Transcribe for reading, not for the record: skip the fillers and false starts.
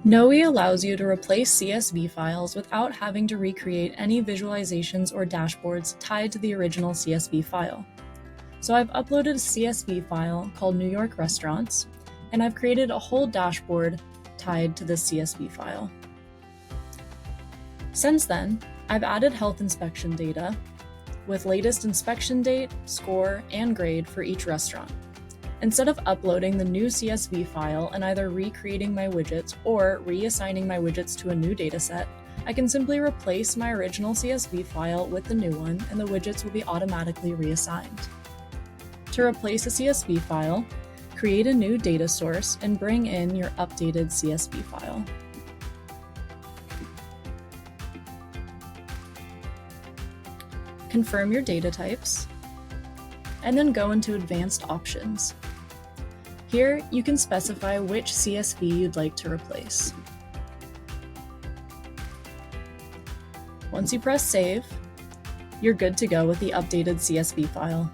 Knowi allows you to replace CSV files without having to recreate any visualizations or dashboards tied to the original CSV file. So I've uploaded a CSV file called New York Restaurants, and I've created a whole dashboard tied to this CSV file. Since then, I've added health inspection data with latest inspection date, score, and grade for each restaurant. Instead of uploading the new CSV file and either recreating my widgets or reassigning my widgets to a new dataset, I can simply replace my original CSV file with the new one, and the widgets will be automatically reassigned. To replace a CSV file, create a new data source and bring in your updated CSV file. Confirm your data types, and then go into Advanced Options. Here, you can specify which CSV you'd like to replace. Once you press Save, you're good to go with the updated CSV file.